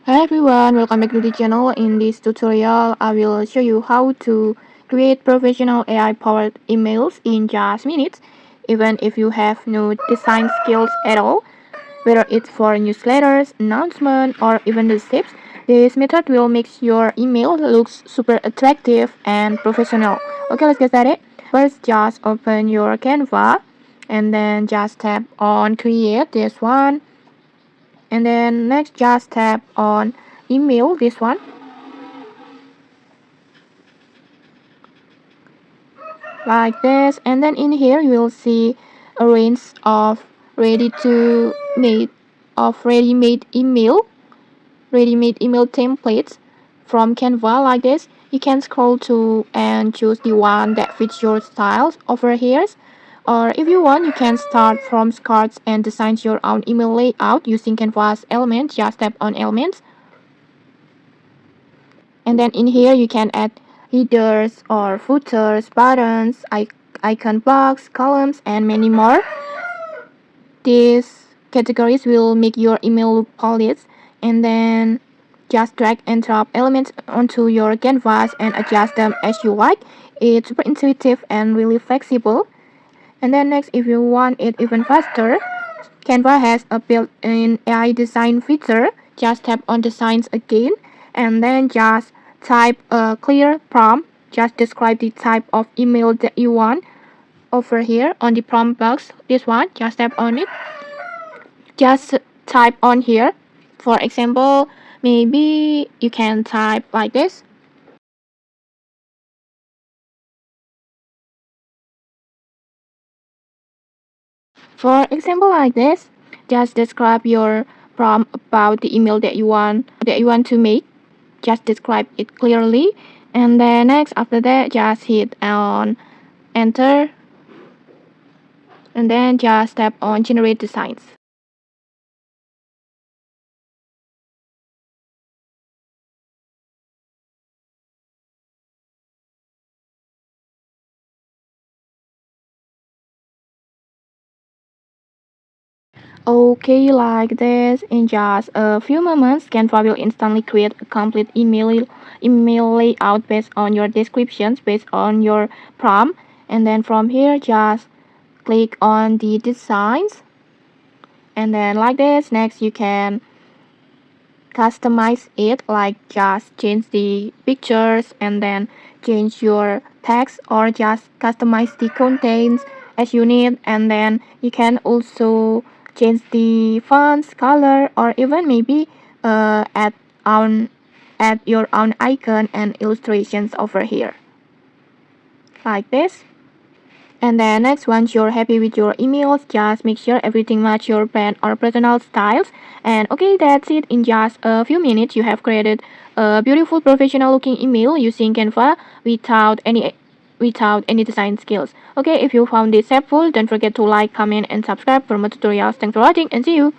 Hi everyone, welcome back to the channel. In this tutorial, I will show you how to create professional AI powered emails in just minutes, even if you have no design skills at all. Whether it's for newsletters, announcements, or even the tips, this method will make your email look super attractive and professional. Okay, let's get started. First, just open your Canva and then just tap on create this one, and then next just tap on email this one like this, and then in here you will see a range of ready to made ready-made email templates from Canva like this. You can scroll to and choose the one that fits your styles over here, or if you want you can start from scratch and design your own email layout using Canva's elements. Just tap on elements, and then in here you can add headers or footers, buttons, icon blocks, columns, and many more. These categories will make your email look polished, and then just drag and drop elements onto your canvas and adjust them as you like. It's super intuitive and really flexible. And then next, if you want it even faster, Canva has a built-in AI design feature. Just tap on designs again and then just type a clear prompt. Just describe the type of email that you want over here on the prompt box. This one, just tap on it. Just type on here. For example, maybe you can type like this. For example like this, just describe your prompt about the email that you want to make. Just describe it clearly, and then next after that just hit on enter, and then just tap on generate designs. Okay, like this, in just a few moments, Canva will instantly create a complete email layout based on your descriptions, based on your prompt. And then from here, just click on the designs, and then like this. Next, you can customize it, like just change the pictures and then change your text, or just customize the contents as you need. And then you can also change the fonts color, or even maybe on add your own icon and illustrations over here like this. And then next, once you're happy with your emails, just make sure everything match your brand or personal styles. And okay, that's it. In just a few minutes, you have created a beautiful professional looking email using Canva without any design skills. Okay, if you found this helpful, don't forget to like, comment, and subscribe for more tutorials. Thanks for watching, and see you.